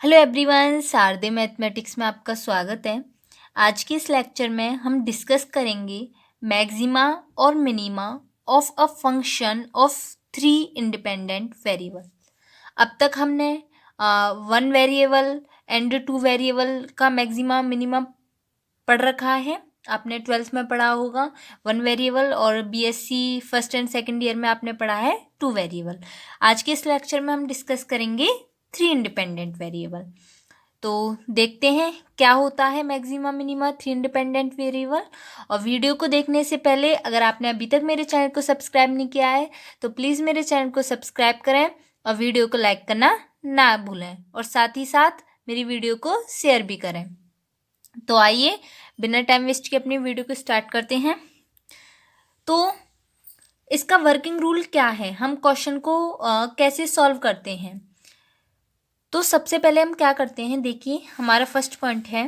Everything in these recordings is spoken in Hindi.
हेलो एवरीवन, शारदे मैथमेटिक्स में आपका स्वागत है। आज के इस लेक्चर में हम डिस्कस करेंगे मैक्सिमा और minima of a function of three independent variable. अब तक हमने one variable and two variable का मैक्सिमा मिनिमा पढ़ रखा है। आपने 12th में पढ़ा होगा वन वेरिएबल, और BSc first and second year में आपने पढ़ा है टू वेरिएबल। आज के इस लेक्चर में हम डिस्कस करेंगे थ्री इंडिपेंडेंट वेरिएबल। तो देखते हैं क्या होता है maxima minima three independent variable. और वीडियो को देखने से पहले अगर आपने अभी तक मेरे चैनल को सब्सक्राइब नहीं किया है तो प्लीज़ मेरे चैनल को सब्सक्राइब करें और वीडियो को लाइक करना ना भूलें, और साथ ही साथ मेरी वीडियो को शेयर भी करें। तो आइए बिना टाइम वेस्ट के अपनी वीडियो को स्टार्ट करते हैं। तो इसका वर्किंग रूल क्या है, हम क्वेश्चन को कैसे सॉल्व करते हैं। तो सबसे पहले हम क्या करते हैं, देखिए हमारा फर्स्ट पॉइंट है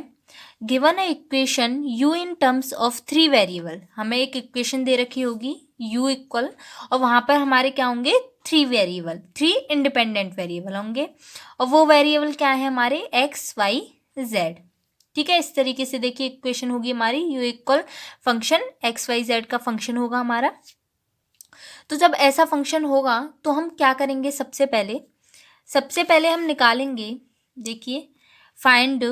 given a equation u in terms of three variable. हमें एक इक्वेशन दे रखी होगी u इक्वल, और वहाँ पर हमारे क्या होंगे, three variable, three independent variable होंगे। और वो वेरिएबल क्या है हमारे, x y z। ठीक है, इस तरीके से देखिए इक्वेशन होगी हमारी u equal function x y z का फंक्शन होगा हमारा। तो जब ऐसा फंक्शन होगा तो हम क्या करेंगे, सबसे पहले हम निकालेंगे, देखिए find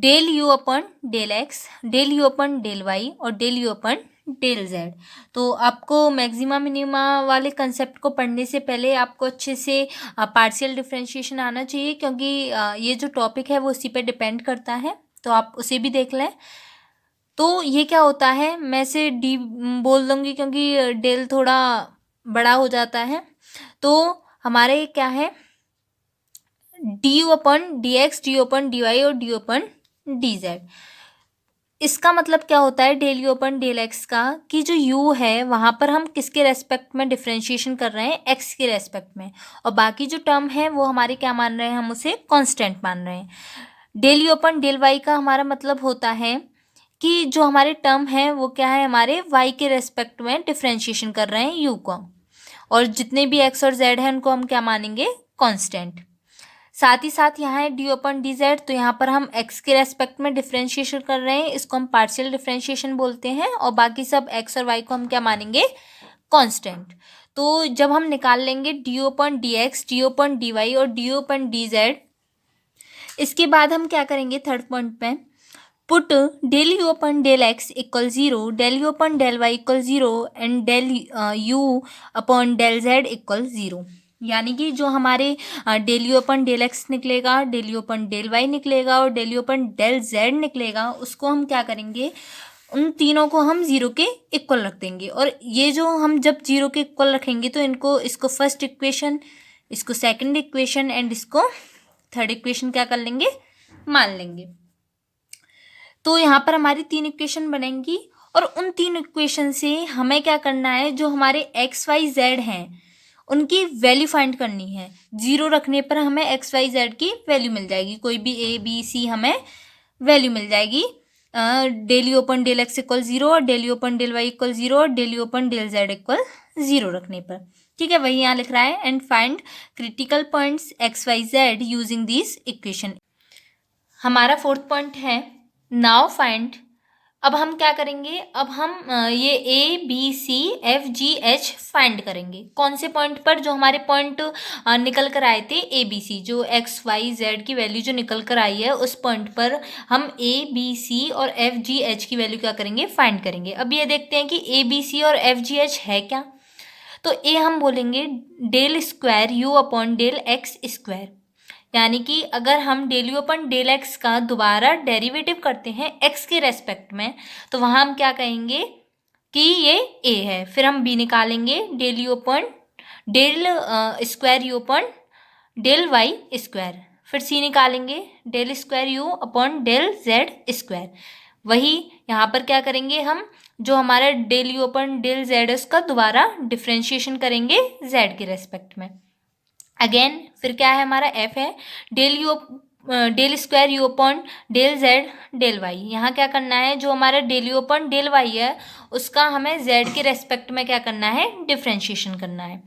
del u upon del x, del u upon del y और del u upon del z. तो आपको मैक्सिमा मिनिमा वाले कंसेप्ट को पढ़ने से पहले आपको अच्छे से पार्शियल डिफरेंशिएशन आना चाहिए, क्योंकि ये जो टॉपिक है वो उसी पे डिपेंड करता है, तो आप उसे भी देख लें। तो ये क्या होता है, मैं इसे डी बोल दूँगी क्योंकि डेल थोड़ा बड़ा हो जाता है। तो हमारे क्या है, d u upon d x, d u upon d y और d u upon d z. इसका मतलब क्या होता है del u upon del x का, कि जो u है वहाँ पर हम किसके रेस्पेक्ट में डिफरेंशिएशन कर रहे हैं, x के रेस्पेक्ट में, और बाकी जो टर्म है वो हमारे क्या मान रहे हैं, हम उसे कांस्टेंट मान रहे हैं। Del u upon del y का हमारा मतलब होता है कि जो हमारे टर्म है वो क्या है, हमारे y के रेस्पेक्ट में डिफरेंशिएशन कर रहे हैं u को, और जितने भी x और z हैं उनको हम क्या मानेंगे, कांस्टेंट। साथ ही साथ यहाँ है डी अपन डी जेड, तो यहाँ पर हम x के रेस्पेक्ट में डिफरेंशिएशन कर रहे हैं, इसको हम पार्शियल डिफरेंशिएशन बोलते हैं, और बाकी सब x और y को हम क्या मानेंगे, कांस्टेंट। तो जब हम निकाल लेंगे d upon d x, d upon d y और डी अपन डी जेड, इसके बाद हम क्या करेंगे, थर्ड पॉइंट पे put del u upon del x equal 0, del u upon del y equal 0 and del u upon del z equal 0। यानी कि जो हमारे del u upon del x निकलेगा, del u upon del y निकलेगा और del u upon del Z निकलेगा, उसको हम क्या करेंगे, उन तीनों को हम 0 के इक्वल रख देंगे। और ये जो हम जब 0 के इक्वल रखेंगे तो इसको फर्स्ट इक्वेशन, इसको सेकंड इक्वेशन एंड इसको थर्ड इक्वेशन क्या कर लेंगे, मान लेंगे। तो यहाँ पर हमारी तीन इक्वेशन बनेंगी, और उन तीन इक्वेशन से हमें क्या करना है, जो हमारे एक्स वाई जेड हैं उनकी वैल्यू फाइंड करनी है। 0 रखने पर हमें एक्स वाई जेड की वैल्यू मिल जाएगी, कोई भी ए बी सी हमें वैल्यू मिल जाएगी। Del u upon del x equal 0 और del u upon del y equal 0 और del u upon del z equal 0 रखने पर। ठीक है, वही यहाँ लिख रहा है, and find critical points x y z using this equation. हमारा फोर्थ पॉइंट है नाउ फाइंड। अब हम क्या करेंगे, अब हम ये a b c f g h find करेंगे। कौन से पॉइंट पर, जो हमारे पॉइंट निकल कर आए थे ए बी सी, जो एक्स वाई जेड की वैल्यू जो निकल कर आई है उस पॉइंट पर हम ए बी सी और एफ जी एच की वैल्यू क्या करेंगे, फाइंड करेंगे। अब ये देखते हैं कि ए बी सी और एफ जी एच है क्या। तो ए हम बोलेंगे del square u upon del x square, यानी कि अगर हम del u upon del x का दोबारा डेरिवेटिव करते हैं एक्स के रेस्पेक्ट में, तो वहाँ हम क्या कहेंगे कि ये ए है। फिर हम बी निकालेंगे del u upon del square u upon del y square, फिर सी निकालेंगे del square u upon del z square. वही यहाँ पर क्या करेंगे, हम जो हमारा del u upon del z है उसका दोबारा डिफ्रेंशिएशन करेंगे जेड के रेस्पेक्ट में। अगेन फिर क्या है, हमारा एफ है del square u upon del z del y. यहाँ क्या करना है, जो हमारा del u upon del y है उसका हमें जेड के रेस्पेक्ट में क्या करना है, डिफ्रेंशिएशन करना है।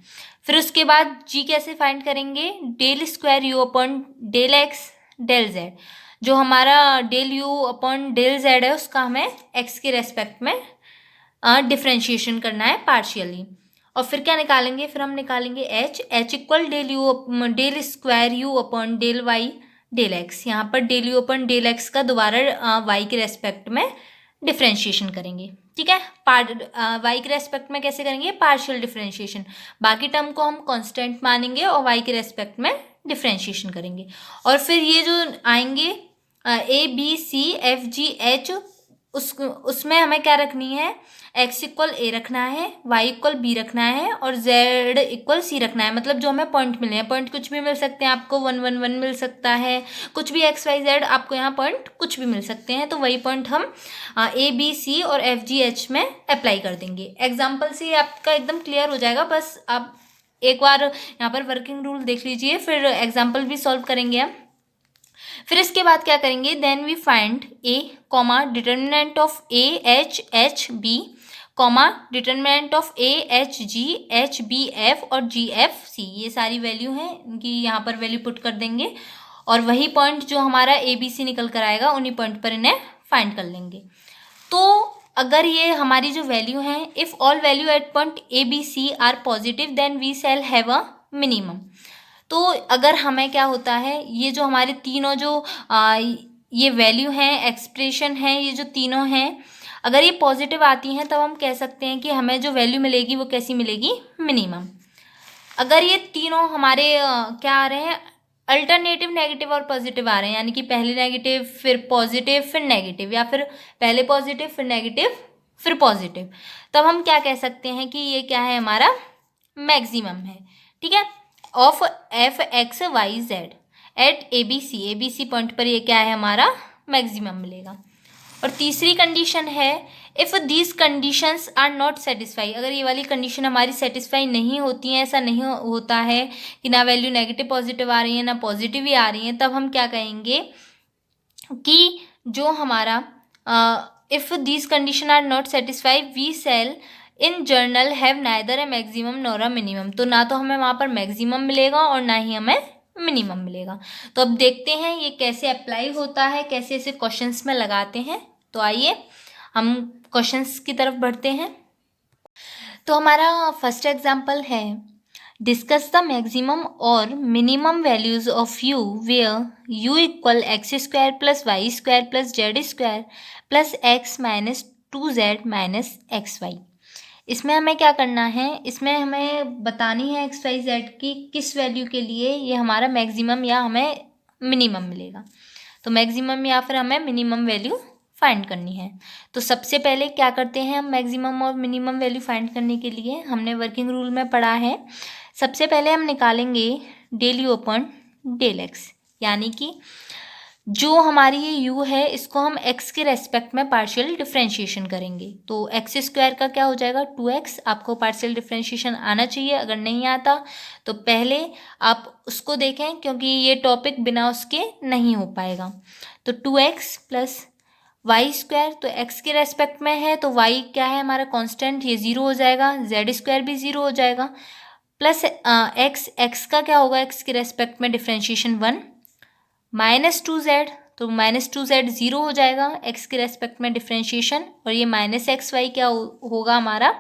फिर उसके बाद जी कैसे फाइंड करेंगे, del square u upon del x del z. जो हमारा del u upon del z है उसका हमें एक्स के रेस्पेक्ट में डिफ्रेंशिएशन करना है पार्शियली। और फिर क्या निकालेंगे, फिर हम निकालेंगे h equal del square u upon del y del x. यहाँ पर del u upon del x का दोबारा वाई के रेस्पेक्ट में डिफ्रेंशिएशन करेंगे। ठीक है, वाई के रेस्पेक्ट में कैसे करेंगे, पार्शियल डिफ्रेंशिएशन। बाकी टर्म को हम कांस्टेंट मानेंगे और वाई के रेस्पेक्ट में डिफ्रेंशिएशन करेंगे। और फिर ये जो आएंगे a b c f g h, उसमें हमें क्या रखनी है, एक्स इक्वल ए रखना है, वाई इक्वल बी रखना है और जेड इक्वल सी रखना है। मतलब जो हमें पॉइंट मिले हैं, पॉइंट कुछ भी मिल सकते हैं आपको, 1 1 1 मिल सकता है, कुछ भी एक्स वाई जेड आपको यहाँ पॉइंट कुछ भी मिल सकते हैं। तो वही पॉइंट हम ए बी सी और एफ जी एच में अप्लाई कर देंगे। एग्जाम्पल से आपका एकदम क्लियर हो जाएगा, बस आप एक बार यहाँ पर वर्किंग रूल देख लीजिए, फिर एग्जाम्पल भी सॉल्व करेंगे हम। फिर इसके बाद क्या करेंगे, then we find a comma determinant of a h h b comma determinant of a h g h b f और जी एफ सी। ये सारी वैल्यू हैं, इनकी यहाँ पर वैल्यू पुट कर देंगे और वही पॉइंट जो हमारा ए बी सी निकल कर आएगा उन्हीं पॉइंट पर इन्हें फाइंड कर लेंगे। तो अगर ये हमारी जो वैल्यू है, if all value at point a b c are positive then we shall have a minimum. तो अगर हमें क्या होता है, ये जो हमारे तीनों जो ये वैल्यू हैं, एक्सप्रेशन हैं, ये जो तीनों हैं, अगर ये पॉजिटिव आती हैं तब हम कह सकते हैं कि हमें जो वैल्यू मिलेगी वो कैसी मिलेगी, मिनिमम। अगर ये तीनों हमारे क्या आ रहे हैं, अल्टरनेटिव नेगेटिव और पॉजिटिव आ रहे हैं, यानी कि पहले नेगेटिव फिर पॉजिटिव फिर नेगेटिव, या फिर पहले पॉजिटिव फिर नेगेटिव फिर पॉजिटिव, तब हम क्या कह सकते हैं कि ये क्या है, हमारा मैक्सिमम है। ठीक है, of f x y z at a b c point पर ये क्या है, हमारा मैक्सिमम मिलेगा। और तीसरी कंडीशन है, if these conditions are not satisfy, अगर ये वाली कंडीशन हमारी सेटिस्फाई नहीं होती हैं, ऐसा नहीं होता है कि ना वैल्यू नेगेटिव पॉजिटिव आ रही है ना पॉजिटिव ही आ रही है, तब हम क्या कहेंगे कि जो हमारा if these condition are not satisfy we shall in general have neither a maximum nor a minimum. तो ना तो हमें वहाँ पर मैक्सिमम मिलेगा और ना ही हमें मिनिमम मिलेगा। तो अब देखते हैं ये कैसे अप्लाई होता है, कैसे ऐसे क्वेश्चंस में लगाते हैं। तो आइए हम क्वेश्चंस की तरफ बढ़ते हैं। तो हमारा फर्स्ट एग्जाम्पल है, डिस्कस द मैक्सिमम और minimum values of u where u equal x square plus y square plus z square plus x minus 2z minus x y. इसमें हमें क्या करना है, इसमें हमें बतानी है एक्स वाई जेड की किस वैल्यू के लिए ये हमारा मैक्सिमम या हमें मिनिमम मिलेगा। तो मैक्सिमम या फिर हमें मिनिमम वैल्यू फाइंड करनी है। तो सबसे पहले क्या करते हैं हम, मैक्सिमम और मिनिमम वैल्यू फाइंड करने के लिए हमने वर्किंग रूल में पढ़ा है, सबसे पहले हम निकालेंगे del u upon del x, यानी कि जो हमारी ये u है इसको हम x के रेस्पेक्ट में पार्शियल डिफ्रेंशिएशन करेंगे। तो एक्स स्क्वायर का क्या हो जाएगा 2x, आपको पार्शियल डिफ्रेंशिएशन आना चाहिए, अगर नहीं आता तो पहले आप उसको देखें क्योंकि ये टॉपिक बिना उसके नहीं हो पाएगा। तो 2x प्लस वाई स्क्वायर, तो x के रेस्पेक्ट में है तो y क्या है हमारा कांस्टेंट, ये 0 हो जाएगा, जेड स्क्वायर भी 0 हो जाएगा, प्लस x का क्या होगा x के रेस्पेक्ट में डिफ्रेंशिएशन 1 माइनस 2z, तो माइनस 2z 0 हो जाएगा x के रेस्पेक्ट में डिफ्रेंशिएशन, और ये माइनस एक्स वाई क्या होगा हमारा,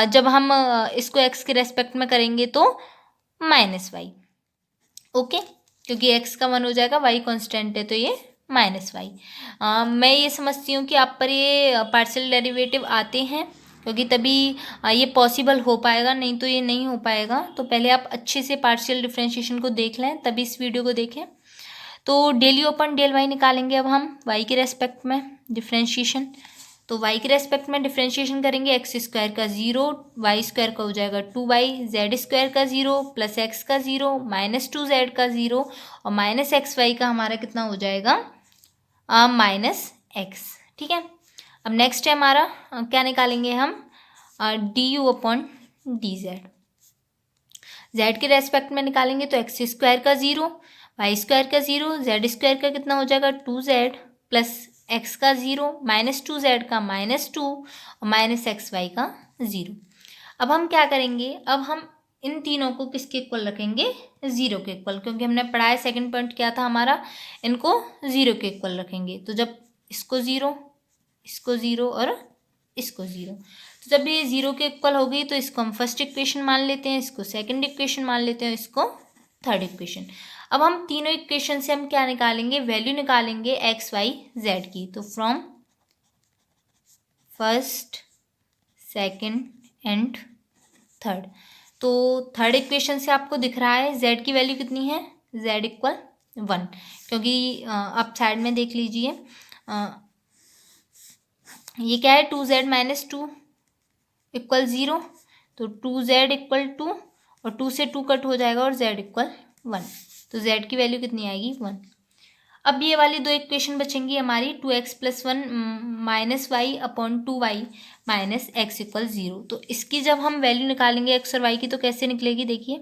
जब हम इसको x के रेस्पेक्ट में करेंगे तो माइनस वाई। ओके, क्योंकि x का 1 हो जाएगा, y कांस्टेंट है तो ये माइनस वाई। मैं ये समझती हूँ कि आप पर ये पार्शियल डेरिवेटिव आते हैं क्योंकि तभी ये पॉसिबल हो पाएगा, नहीं तो ये नहीं हो पाएगा। तो पहले आप अच्छे से पार्शियल डिफ्रेंशिएशन को देख लें तभी इस वीडियो को देखें। तो del u upon del y निकालेंगे अब हम y के रेस्पेक्ट में डिफ्रेंशिएशन। तो y के रेस्पेक्ट में डिफ्रेंशिएशन करेंगे, एक्स स्क्वायर का 0, वाई स्क्वायर का हो जाएगा 2y, जेड स्क्वायर का 0 प्लस एक्स का 0 माइनस 2z का 0 और माइनस एक्स वाई का हमारा कितना हो जाएगा माइनस एक्स। ठीक है, अब नेक्स्ट है हमारा क्या निकालेंगे हम, D you upon D Z. Z के रेस्पेक्ट में निकालेंगे तो एक्स स्क्वायर का 0, वाई स्क्वायर का 0, जेड स्क्वायर का कितना हो जाएगा 2z प्लस एक्स का 0 माइनस 2z का माइनस 2 और माइनस एक्स वाई का 0। अब हम क्या करेंगे, अब हम इन तीनों को किसके इक्वल रखेंगे, 0 के इक्वल, क्योंकि हमने पढ़ा है सेकंड पॉइंट क्या था हमारा, इनको 0 के इक्वल रखेंगे। तो जब इसको 0, इसको 0 और इसको 0, तो जब ये 0 के इक्वल हो गई तो इसको हम फर्स्ट इक्वेशन मान लेते हैं, इसको सेकंड इक्वेशन मान लेते हैं, इसको थर्ड इक्वेशन। अब हम तीनों इक्वेशन से हम क्या निकालेंगे, वैल्यू निकालेंगे एक्स वाई जेड की। तो from first, second and third, तो थर्ड इक्वेशन से आपको दिख रहा है z की वैल्यू कितनी है, z इक्वल 1, क्योंकि आप साइड में देख लीजिए ये क्या है, 2z माइनस 2 इक्वल 0, तो 2z इक्वल 2 और 2 से 2 कट हो जाएगा और z इक्वल 1, तो z की वैल्यू कितनी आएगी, 1। अब ये वाली दो इक्वेशन बचेंगी हमारी, 2x plus 1 minus y upon 2y minus x equal 0। तो इसकी जब हम वैल्यू निकालेंगे x और y की तो कैसे निकलेगी, देखिए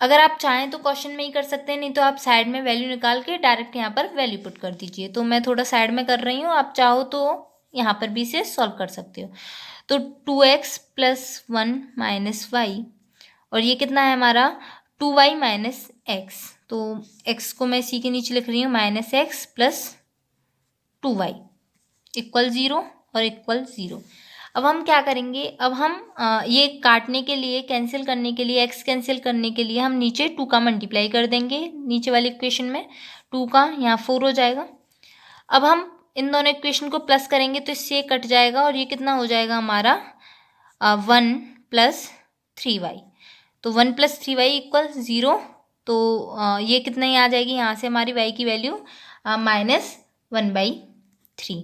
अगर आप चाहें तो क्वेश्चन में ही कर सकते हैं, नहीं तो आप साइड में वैल्यू निकाल के डायरेक्ट यहाँ पर वैल्यू पुट कर दीजिए। तो मैं थोड़ा साइड में कर रही हूँ, आप चाहो तो यहाँ पर भी इसे सॉल्व कर सकते हो। तो 2x प्लस 1 माइनस वाई, और ये कितना है हमारा 2y माइनस एक्स, तो x को मैं इसी के नीचे लिख रही हूँ minus x plus 2y equal 0 और इक्वल 0। अब हम क्या करेंगे, अब हम ये काटने के लिए, कैंसिल करने के लिए, x कैंसिल करने के लिए हम नीचे 2 का मल्टीप्लाई कर देंगे, नीचे वाली इक्वेशन में 2 का यहाँ 4 हो जाएगा। अब हम इन दोनों इक्वेशन को प्लस करेंगे तो इससे कट जाएगा और ये कितना हो जाएगा हमारा 1 प्लस 3y, तो 1 प्लस 3y इक्वल 0। तो ये कितना ही आ जाएगी, यहाँ से हमारी y की वैल्यू माइनस 1/3,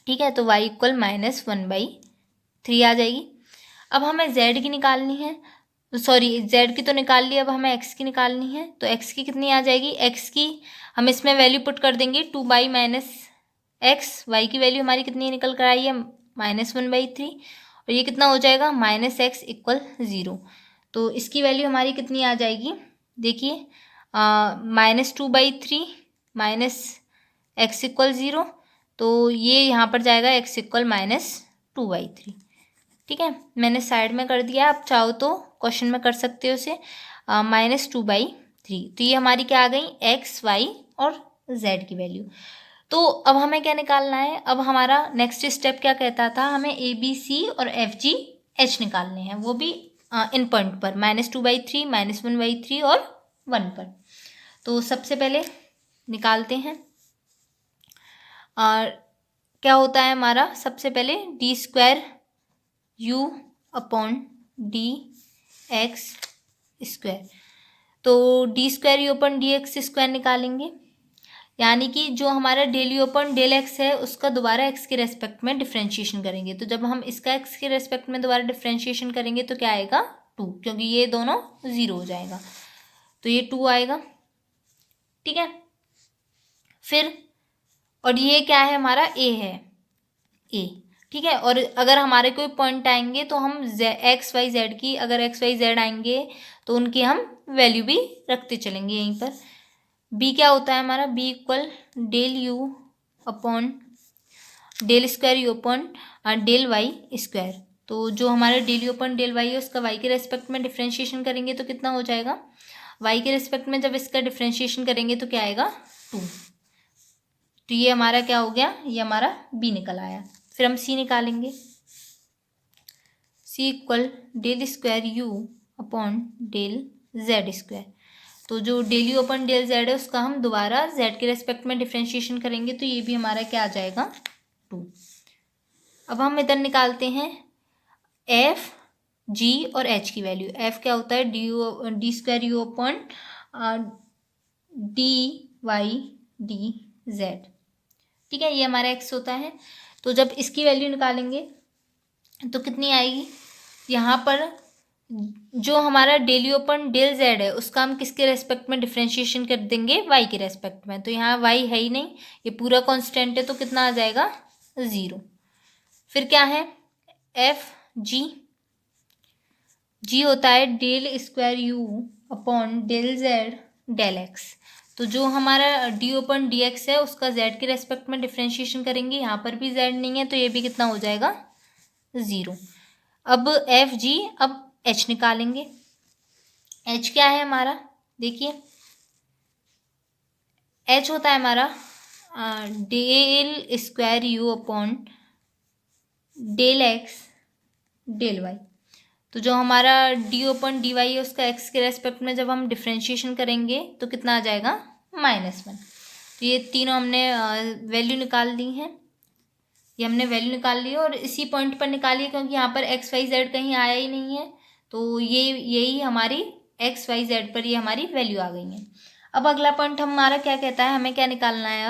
ठीक है। तो y इक्वल माइनस 1/3 आ जाएगी। अब हमें z की निकालनी है, सॉरी z की तो निकाल ली, अब हमें x की निकालनी है। तो x की कितनी आ जाएगी, x की हम इसमें वैल्यू पुट कर देंगे 2y माइनस एक्स, y की वैल्यू हमारी कितनी निकल कर आई है माइनस 1/3, और ये कितना हो जाएगा माइनस एक्स इक्वल 0। तो इसकी वैल्यू हमारी कितनी आ जाएगी, देखिए माइनस 2/3 माइनस एक्स इक्वल 0, तो ये यहाँ पर जाएगा x इक्वल माइनस 2/3, ठीक है। मैंने साइड में कर दिया, आप चाहो तो क्वेश्चन में कर सकते हो इसे माइनस 2/3। तो ये हमारी क्या आ गई, x, y और z की वैल्यू। तो अब हमें क्या निकालना है, अब हमारा नेक्स्ट स्टेप क्या कहता था, हमें a b c और f g h निकालने हैं, वो भी इन पॉइंट पर माइनस 2/3 माइनस 1/3 और 1 पर। तो सबसे पहले निकालते हैं, और क्या होता है हमारा, सबसे पहले d square u upon d x square, तो d square u upon d x square निकालेंगे, यानी कि जो हमारा del u upon del x है उसका दोबारा एक्स के रेस्पेक्ट में डिफ्रेंशिएशन करेंगे। तो जब हम इसका एक्स के रेस्पेक्ट में दोबारा डिफ्रेंशिएशन करेंगे तो क्या आएगा 2, क्योंकि ये दोनों 0 हो जाएगा, तो ये 2 आएगा, ठीक है। फिर और ये क्या है हमारा a है, a, ठीक है। और अगर हमारे कोई पॉइंट आएंगे तो हम एक्स वाई जेड की, अगर एक्स वाई जेड आएंगे तो उनकी हम वैल्यू भी रखते चलेंगे यहीं पर। b क्या होता है हमारा, b equal del u upon del square u upon del y square. तो जो हमारा del u upon del y है उसका y के रेस्पेक्ट में डिफ्रेंशिएशन करेंगे तो कितना हो जाएगा, y के रेस्पेक्ट में जब इसका डिफ्रेंशिएशन करेंगे तो क्या आएगा 2। तो ये हमारा क्या हो गया, ये हमारा b निकल आया। फिर हम c निकालेंगे, c equal del square u upon del z square. तो जो del u upon del z है उसका हम दोबारा z के रेस्पेक्ट में डिफ्रेंशिएशन करेंगे, तो ये भी हमारा क्या आ जाएगा 2। अब हम इधर निकालते हैं f g और h की वैल्यू। f क्या होता है, d square u upon d y d z, ठीक है, ये हमारा x होता है। तो जब इसकी वैल्यू निकालेंगे तो कितनी आएगी, यहाँ पर जो हमारा del u upon del z है उसका हम किसके रेस्पेक्ट में डिफ्रेंशिएशन कर देंगे, y के रेस्पेक्ट में। तो यहाँ y है ही नहीं, ये पूरा कांस्टेंट है, तो कितना आ जाएगा 0। फिर क्या है f g होता है del square u upon del z del x। तो जो हमारा डी ओपन डी एक्स है उसका z के रेस्पेक्ट में डिफ्रेंशिएशन करेंगे, यहाँ पर भी z नहीं है तो ये भी कितना हो जाएगा 0। अब f g, अब एच निकालेंगे। एच क्या है हमारा, देखिए एच होता है हमारा del square u upon del x del y. तो जो हमारा डी ओपन डी वाई है उसका एक्स के रेस्पेक्ट में जब हम डिफ्रेंशिएशन करेंगे तो कितना आ जाएगा, -1। तो ये तीनों हमने वैल्यू निकाल दी हैं, ये हमने वैल्यू निकाल ली है और इसी पॉइंट पर निकाली है क्योंकि यहाँ पर एक्स वाई जेड कहीं आया ही नहीं है। तो ये यही हमारी एक्स वाई जेड पर ये हमारी वैल्यू आ गई है। अब अगला पॉइंट हमारा क्या कहता है, हमें क्या निकालना है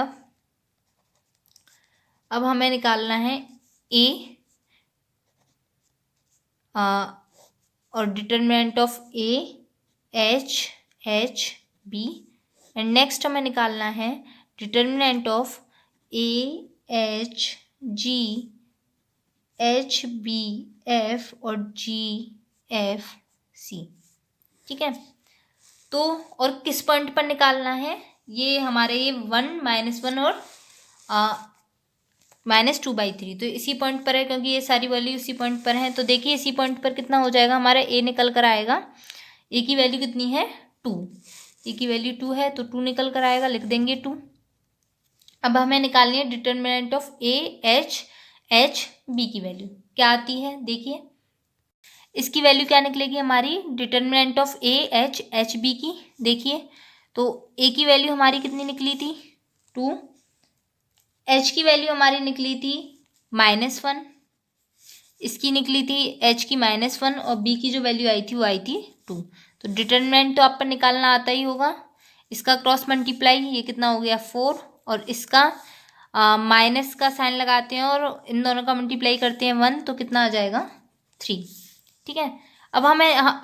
अब हमें निकालना है ए और determinant of a h b and next हमें निकालना है determinant of a h g h b f और जी एफ सी। ठीक है, तो और किस पॉइंट पर निकालना है, ये हमारे ये 1 -1 और -2/3 तो इसी पॉइंट पर है क्योंकि ये सारी वैल्यू इसी पॉइंट पर है। तो देखिए इसी पॉइंट पर कितना हो जाएगा, हमारा ए निकल कर आएगा। ए की वैल्यू कितनी है, 2। ए की वैल्यू 2 है तो 2 निकल कर आएगा, लिख देंगे 2। अब हमें निकालनी है determinant of a h b की वैल्यू क्या आती है, देखिए इसकी वैल्यू क्या निकलेगी हमारी, determinant of a h b की। देखिए तो ए की वैल्यू हमारी कितनी निकली थी, 2। एच की वैल्यू हमारी निकली थी -1, इसकी निकली थी एच की -1 और बी की जो वैल्यू आई थी वो आई थी 2। तो डिटर्मिनेंट तो आपको निकालना आता ही होगा, इसका क्रॉस मल्टीप्लाई ये कितना हो गया 4 और इसका माइनस का साइन लगाते हैं और इन दोनों का मल्टीप्लाई करते हैं 1 तो कितना आ जाएगा 3। ठीक है, अब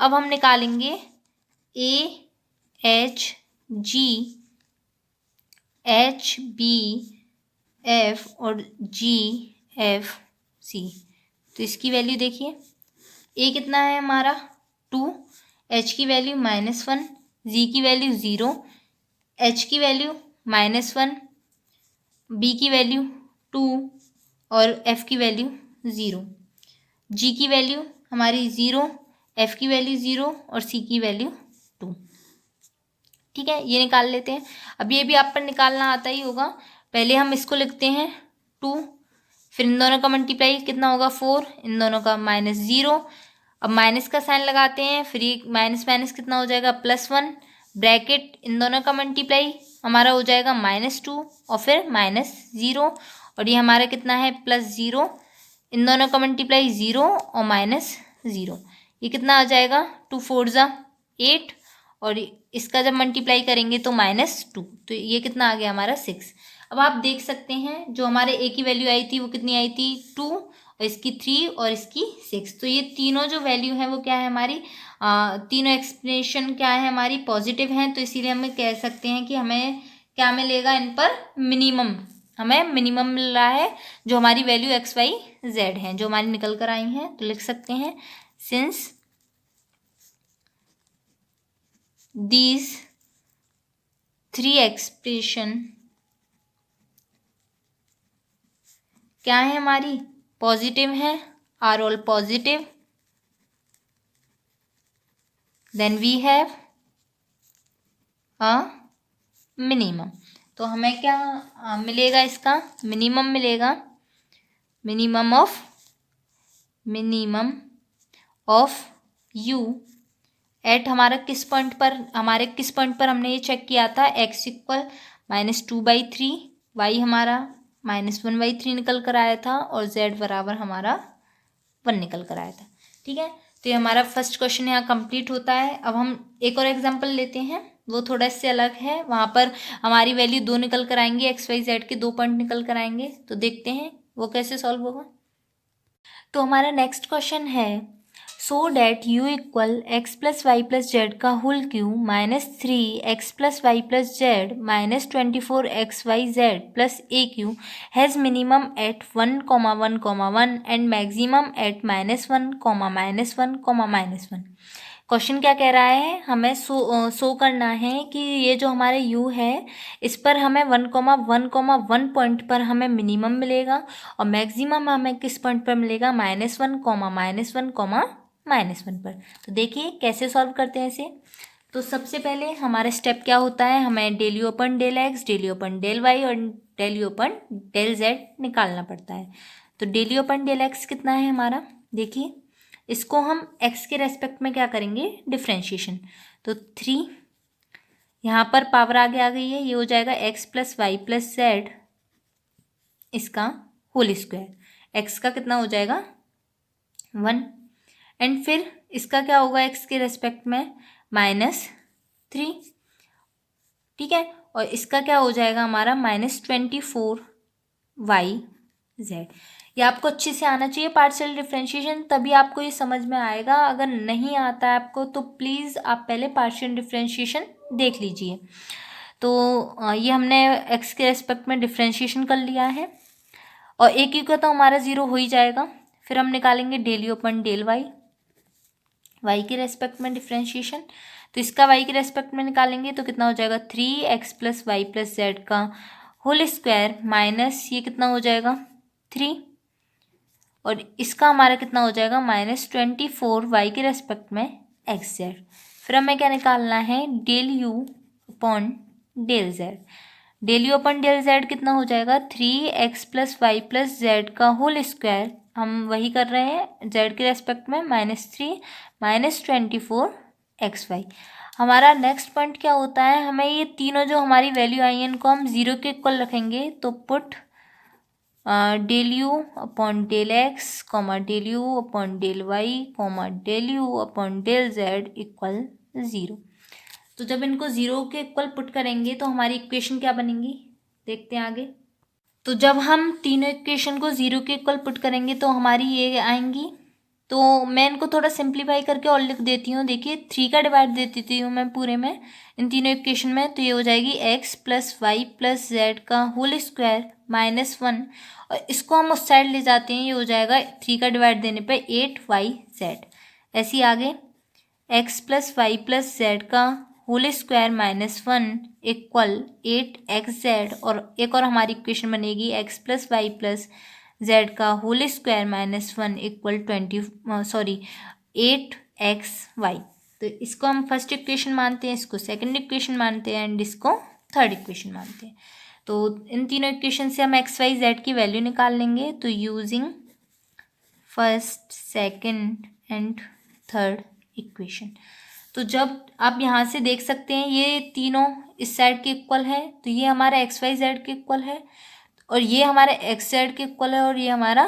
हम निकालेंगे a h g h b f और जी एफ सी। तो इसकी वैल्यू देखिए, ए कितना है हमारा 2, एच की वैल्यू -1, जी की वैल्यू 0, एच की वैल्यू -1, बी की वैल्यू 2 और एफ की वैल्यू 0। जी की वैल्यू हमारी 0, एफ की वैल्यू 0 और सी की वैल्यू 2। ठीक है, ये निकाल लेते हैं। अब ये भी आप पर निकालना आता ही होगा, पहले हम इसको लिखते हैं 2, फिर इन दोनों का मल्टीप्लाई कितना होगा 4, इन दोनों का -0। अब माइनस का साइन लगाते हैं, फिर ये माइनस माइनस कितना हो जाएगा +1, ब्रैकेट इन दोनों का मल्टीप्लाई हमारा हो जाएगा -2 और फिर -0 और ये हमारा कितना है +0, इन दोनों का मल्टीप्लाई 0 और -0, ये कितना आ जाएगा 2 4 ज़ा 8 और इसका जब मल्टीप्लाई करेंगे तो -2 तो ये कितना आ गया हमारा 6। अब आप देख सकते हैं जो हमारे ए की वैल्यू आई थी वो कितनी आई थी 2 और इसकी 3 और इसकी 6। तो ये तीनों जो वैल्यू है वो क्या है हमारी, तीनों एक्सप्लेनेशन क्या है हमारी पॉजिटिव हैं। तो इसीलिए हम कह सकते हैं कि हमें क्या मिलेगा, इन पर मिनिमम, हमें मिनिमम मिल रहा है जो हमारी वैल्यू एक्स वाई जेड हैं जो हमारी निकल कर आई हैं। तो लिख सकते हैं सिंस these 3 एक्सप्रेशन क्या है हमारी पॉजिटिव है, are all positive, then we have a minimum. तो हमें क्या मिलेगा, इसका मिनिमम मिलेगा, मिनिमम ऑफ यू एट हमारा किस पॉइंट पर हमने ये चेक किया था, x इक्वल -2/3, y हमारा -1/3 निकल कर आया था और z बराबर हमारा 1 निकल कर आया था। ठीक है, तो ये हमारा फर्स्ट क्वेश्चन यहाँ कंप्लीट होता है। अब हम एक और एग्जांपल लेते हैं, वो थोड़ा इससे अलग है, वहाँ पर हमारी वैल्यू 2 निकल कर आएंगी, एक्स वाई जेड के 2 पॉइंट निकल कर आएंगे। तो देखते हैं वो कैसे सॉल्व होगा। तो हमारा नेक्स्ट क्वेश्चन है so that u equal x plus y plus z का whole cube -3x plus y plus z -24xyz plus a q has minimum at 1,1,1 and maximum at -1,-1,-1। Question क्या कह रहा है, हमें शो करना है कि ये जो हमारे u है इस पर हमें 1,1,1 पॉइंट पर हमें मिनिमम मिलेगा और मैक्सिमम हमें किस पॉइंट पर मिलेगा -1, -1, -1 पर। तो देखिए कैसे सॉल्व करते हैं इसे। तो सबसे पहले हमारा स्टेप क्या होता है, हमें del u upon del x, del u upon del y और del u upon del z निकालना पड़ता है। तो del u upon del x कितना है हमारा, देखिए इसको हम एक्स के रेस्पेक्ट में क्या करेंगे, डिफ्रेंशिएशन। तो 3 यहाँ पर पावर आगे आ गई है, ये हो जाएगा x plus y plus z इसका होल स्क्वायर। एक्स का कितना हो जाएगा 1, एंड फिर इसका क्या होगा एक्स के रेस्पेक्ट में -3, ठीक है। और इसका क्या हो जाएगा हमारा -24 वाई जेड। ये आपको अच्छे से आना चाहिए पार्शियल डिफरेंशिएशन, तभी आपको ये समझ में आएगा। अगर नहीं आता है आपको तो प्लीज़ आप पहले पार्शियल डिफरेंशिएशन देख लीजिए। तो ये हमने एक्स के रेस्पेक्ट में डिफरेंशिएशन कर लिया है और एक का तो हमारा 0 हो ही जाएगा। फिर हम निकालेंगे del u upon del y, y के रेस्पेक्ट में डिफरेंशिएशन। तो इसका वाई के रेस्पेक्ट में निकालेंगे तो कितना हो जाएगा 3x plus y plus z का होल स्क्वायर माइनस ये कितना हो जाएगा 3, और इसका हमारा कितना हो जाएगा -24 वाई के रेस्पेक्ट में एक्स जेड। फिर हमें क्या निकालना है, del u upon del z. Del u upon del z कितना हो जाएगा 3x plus y plus z का होल स्क्वायर, हम वही कर रहे हैं जेड के रेस्पेक्ट में -3 -24 एक्स वाई। हमारा नेक्स्ट पॉइंट क्या होता है, हमें ये तीनों जो हमारी वैल्यू आई हैं इनको हम 0 के इक्वल रखेंगे। तो put del u upon del x comma del u upon del y comma del u upon del z equal 0। तो जब इनको 0 के इक्वल पुट करेंगे तो हमारी इक्वेशन क्या बनेंगी, देखते हैं आगे। तो जब हम तीनों इक्वेशन को 0 के इक्वल पुट करेंगे तो हमारी ये आएंगी। तो मैं इनको थोड़ा सिंप्लीफाई करके और लिख देती हूँ। देखिए 3 का डिवाइड दे देती हूँ मैं पूरे में इन तीनों इक्वेशन में। तो ये हो जाएगी x plus y plus z का होल स्क्वायर -1, और इसको हम उस साइड ले जाते हैं, ये हो जाएगा 3 का डिवाइड देने पे 8yz। ऐसे ही आगे x plus y plus z का होल स्क्वायर -1 इक्वल 8xz, और एक और हमारी इक्वेशन बनेगी x plus y plus z का होल स्क्वायर -1 इक्वल 8xy। तो इसको हम फर्स्ट इक्वेशन मानते हैं, इसको सेकंड इक्वेशन मानते हैं एंड इसको थर्ड इक्वेशन मानते हैं। तो इन तीनों इक्वेशन से हम एक्स वाई जेड की वैल्यू निकाल लेंगे। तो using first second and third equation, तो जब आप यहाँ से देख सकते हैं ये तीनों इस साइड के इक्वल है, तो ये हमारा एक्स वाई जेड के इक्वल है और ये हमारा एक्स जेड के इक्वल है और ये हमारा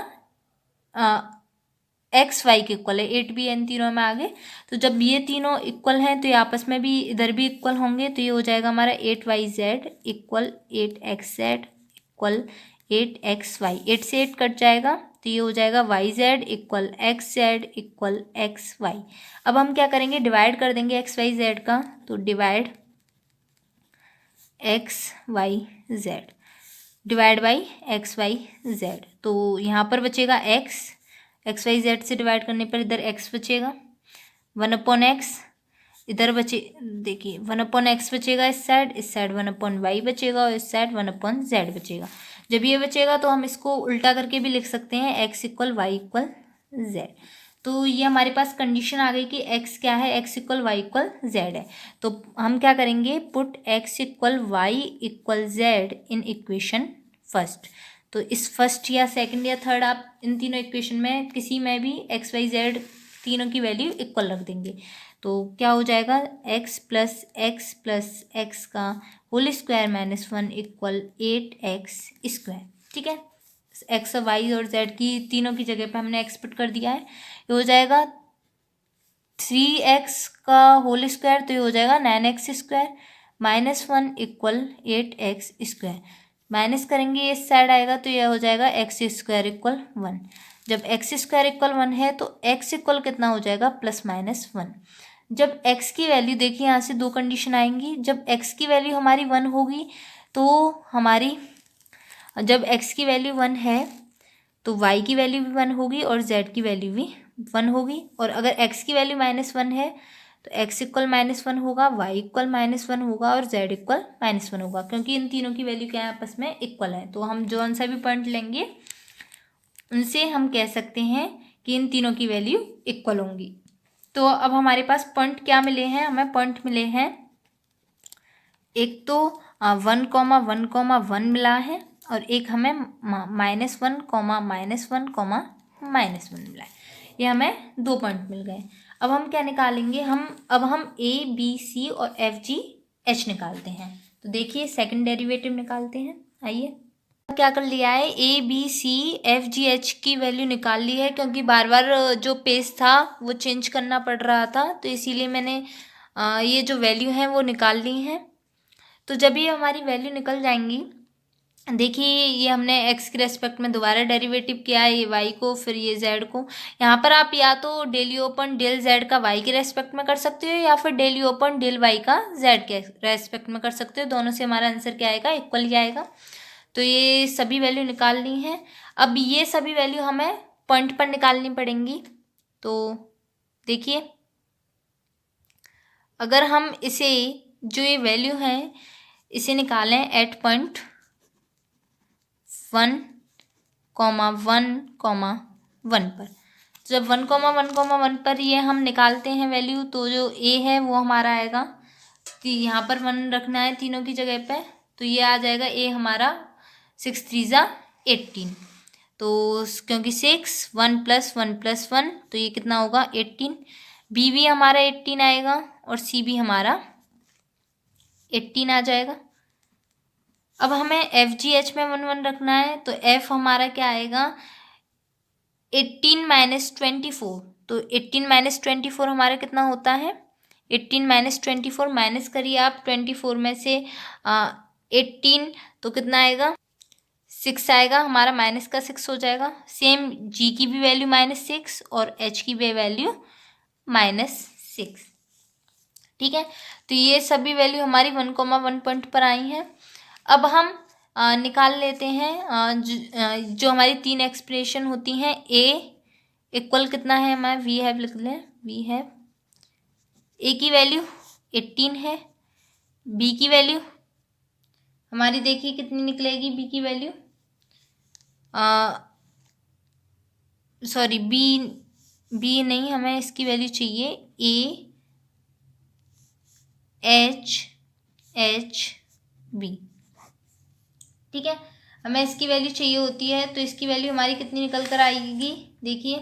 एक्स वाई के इक्वल है, 8 भी इन तीनों में आगे। तो जब ये तीनों इक्वल हैं तो ये आपस में भी इधर भी इक्वल होंगे। तो ये हो जाएगा हमारा 8yz equal 8xz equal 8xy। 8 से 8 कट जाएगा तो ये हो जाएगा yz equal xz equal xy। अब हम क्या करेंगे, डिवाइड कर देंगे एक्स वाई जेड का। तो divide x y z divide by x y z. तो यहाँ पर बचेगा एक्स वाई जेड से डिवाइड करने पर इधर x बचेगा 1/x, इधर बचे देखिए 1/x बचेगा इस साइड 1/y बचेगा और इस साइड 1/z बचेगा। जब ये बचेगा तो हम इसको उल्टा करके भी लिख सकते हैं x equal y equal z. तो ये हमारे पास कंडीशन आ गई कि x क्या है, x equal y equal z है। तो हम क्या करेंगे, put x equal y equal z in equation first. तो इस फर्स्ट या सेकंड या थर्ड आप इन तीनों इक्वेशन में किसी में भी एक्स वाई जेड तीनों की वैल्यू इक्वल रख देंगे। तो क्या हो जाएगा, x प्लस एक्स का whole square -1 equal 8x square. ठीक है, एक्स और वाई और जेड की तीनों की जगह पे हमने एक्स पुट कर दिया है। ये हो जाएगा 3x का होल स्क्वायर, तो ये हो जाएगा 9x square -1 equal 8x square. Minus करेंगे इस साइड आएगा तो यह हो जाएगा एक्स स्क्वायर इक्वल 1। जब एक्स स्क्वायर इक्वल 1 है तो एक्स इक्वल कितना हो जाएगा, +-1। जब एक्स की वैल्यू देखिए यहाँ से दो कंडीशन आएंगी। जब एक्स की वैल्यू हमारी 1 होगी तो हमारी, जब एक्स की वैल्यू 1 है तो वाई की वैल्यू भी 1 होगी और जेड की वैल्यू भी 1 होगी। और अगर एक्स की वैल्यू -1 है तो x इक्वल -1 होगा, y इक्वल -1 होगा और z इक्वल -1 होगा, क्योंकि इन तीनों की वैल्यू क्या है, आपस में इक्वल है। तो हम जो सा भी पॉइंट लेंगे उनसे हम कह सकते हैं कि इन तीनों की वैल्यू इक्वल होंगी। तो अब हमारे पास पॉइंट क्या मिले हैं, हमें पॉइंट मिले हैं, एक तो 1,1,1 मिला है और एक हमें -1,-1,-1 मिला है। ये हमें 2 पॉइंट मिल गए। अब हम क्या निकालेंगे, अब हम A B C और F G H निकालते हैं। तो देखिए सेकंड डेरिवेटिव निकालते हैं। आइए, क्या कर लिया है, A B C F G H की वैल्यू निकाल ली है, क्योंकि बार बार जो पेज था वो चेंज करना पड़ रहा था, तो इसीलिए मैंने ये जो वैल्यू है वो निकाल ली है। तो जब ये हमारी वैल्यू निकल जाएंगी, देखिए ये हमने x के रेस्पेक्ट में दोबारा डेरिवेटिव किया है, ये y को, फिर ये z को। यहाँ पर आप या तो डेल u अपन डेल z का y के रेस्पेक्ट में कर सकते हो, या फिर डेल u अपन डेल y का z के रेस्पेक्ट में कर सकते हो। दोनों से हमारा आंसर क्या आएगा, इक्वल ही आएगा। तो ये सभी वैल्यू निकाल ली हैं। अब ये सभी वैल्यू हमें पॉइंट पर निकालनी पड़ेंगी। तो देखिए, अगर हम इसे, जो ये वैल्यू है, इसे निकालें एट पॉइंट 1,1,1 पर, जब 1,1,1 पर ये हम निकालते हैं वैल्यू, तो जो a है वो हमारा आएगा, तो यहाँ पर 1 रखना है तीनों की जगह पे, तो ये आ जाएगा a हमारा 6 3 18। तो क्योंकि 6 1 + 1 + 1, तो ये कितना होगा 18। b भी हमारा 18 आएगा और c भी हमारा 18 आ जाएगा। अब हमें एफ जी एच में 1 1 रखना है, तो f हमारा क्या आएगा, 18 - 24। तो 18 - 24 हमारा कितना होता है, 18 - 24 माइनस करिए आप 24 में से 18, तो कितना आएगा, 6 आएगा हमारा, माइनस का 6 हो जाएगा। सेम g की भी वैल्यू -6 और h की भी वैल्यू -6। ठीक है, तो ये सभी वैल्यू हमारी 1,1 पॉइंट पर आई हैं। अब हम निकाल लेते हैं जो हमारी 3 एक्सप्रेशन होती हैं। a इक्वल कितना है हमारा, वी हैव लिख लें, वी हैव a की वैल्यू 18 है, b की वैल्यू हमारी देखिए कितनी निकलेगी, b की वैल्यू, सॉरी b नहीं, हमें इसकी वैल्यू चाहिए a h b। ठीक है, हमें इसकी वैल्यू चाहिए होती है, तो इसकी वैल्यू हमारी कितनी निकल कर आएगी, देखिए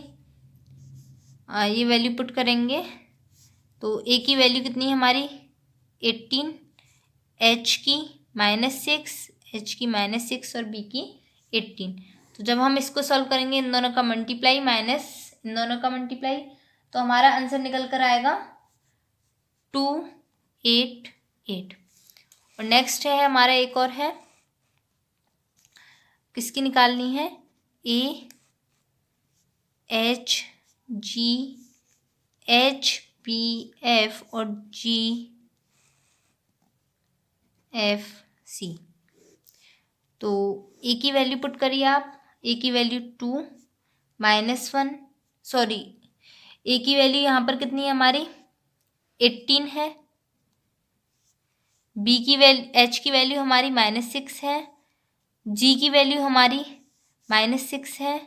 ये वैल्यू पुट करेंगे, तो a की वैल्यू कितनी है हमारी 18, h की -6, h की -6 और b की 18। तो जब हम इसको सॉल्व करेंगे, इन दोनों का मल्टीप्लाई माइनस इन दोनों का मल्टीप्लाई, तो हमारा आंसर निकल कर आएगा 288। और नेक्स्ट है हमारा एक और है, किसकी निकालनी है, a h g h p f और g f c। तो a की वैल्यू पुट करिए आप, a की वैल्यू 2 -1, सॉरी a की वैल्यू यहाँ पर कितनी है हमारी 18 है, b की वैल्यू, h की वैल्यू हमारी -6 है, g की वैल्यू हमारी -6 है,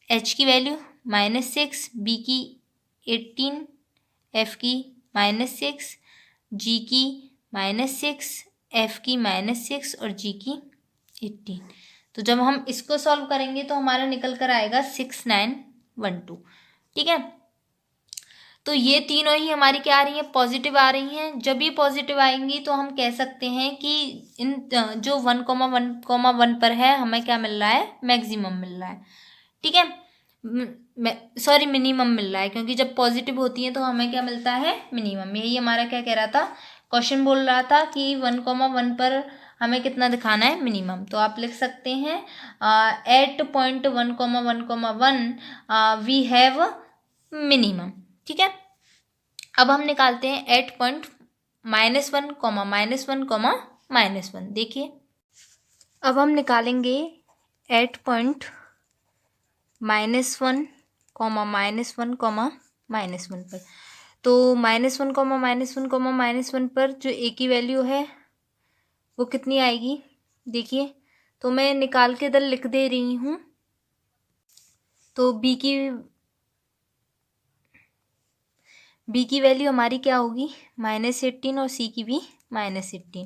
h की वैल्यू -6, b की 18, f की -6, g की -6, f की -6 और g की 18। तो जब हम इसको सॉल्व करेंगे तो हमारा निकल कर आएगा 6912। ठीक है, तो ये तीनों ही हमारी क्या आ रही है, पॉजिटिव आ रही हैं। जब ये पॉजिटिव आएंगी तो हम कह सकते हैं कि इन जो 1,1,1 पर है, हमें क्या मिल रहा है, मैक्सिमम मिल रहा है। ठीक है, सॉरी मिनिमम मिल रहा है, क्योंकि जब पॉजिटिव होती है तो हमें क्या मिलता है, मिनिमम। यही हमारा क्या कह रहा था, क्वेश्चन बोल रहा था कि 1,1 पर हमें कितना दिखाना है, मिनिमम। तो आप लिख सकते हैं at point 1,1,1 we have minimum. ठीक है, अब हम निकालते हैं एट पॉइंट -1,-1,-1। देखिए, अब हम निकालेंगे एट पॉइंट -1, -1, पर। तो -1, पर जो a की वैल्यू है वो कितनी आएगी, देखिए, तो मैं निकाल के इधर लिख दे रही हूँ। तो b की बी की वैल्यू हमारी क्या होगी -18 और सी की भी -18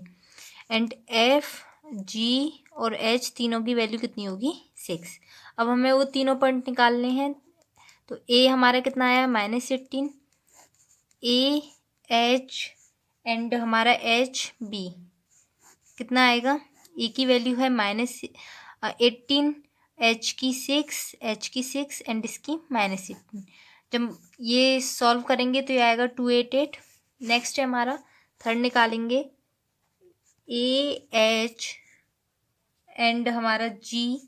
एंड एफ जी और एच तीनों की वैल्यू कितनी होगी 6। अब हमें वो तीनों पॉइंट निकालने हैं। तो ए हमारा कितना आया -18, ए एच एंड हमारा एच बी कितना आएगा। ए की वैल्यू है -18, एच की 6 एंड इसकी -18। जब ये सॉल्व करेंगे तो ये आएगा 288। नेक्स्ट है हमारा थर्ड निकालेंगे ए एच एंड हमारा जी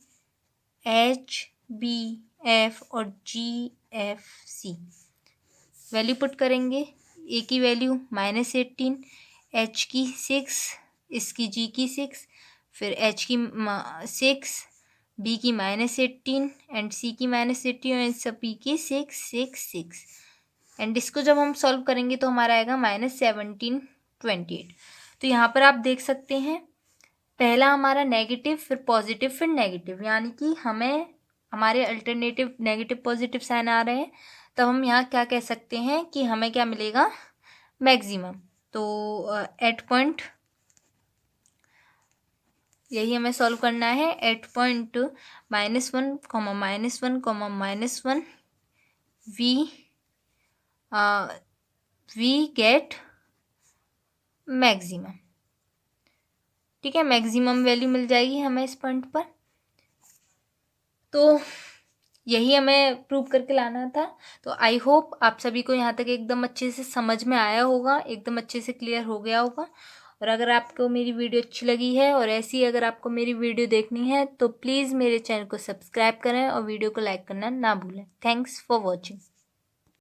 एच बी एफ और g F C value put करेंगे। ए की वैल्यू -18, एच की 6, इसकी जी की 6, फिर एच की 6, बी की -18 एंड सी की -18 और सभी की 6 एंड इसको जब हम सॉल्व करेंगे तो हमारा आएगा -1728। तो यहाँ पर आप देख सकते हैं पहला हमारा नेगेटिव, फिर पॉजिटिव, फिर नेगेटिव, यानी कि हमें हमारे अल्टरनेटिव नेगेटिव पॉजिटिव साइन आ रहे हैं। तो हम यहाँ क्या कह सकते हैं कि हमें क्या मिलेगा मैक्सिमम। तो एट पॉइंट यही हमें सॉल्व करना है। At point -1, we get maximum. ठीक है, मैक्सिमम वैल्यू मिल जाएगी हमें इस पॉइंट पर। तो यही हमें प्रूव करके लाना था। तो आई होप आप सभी को यहाँ तक एकदम अच्छे से समझ में आया होगा, एकदम अच्छे से क्लियर हो गया होगा। और अगर आपको मेरी वीडियो अच्छी लगी है और ऐसी अगर आपको मेरी वीडियो देखनी है तो प्लीज़ मेरे चैनल को सब्सक्राइब करें और वीडियो को लाइक करना ना भूलें। Thanks for watching.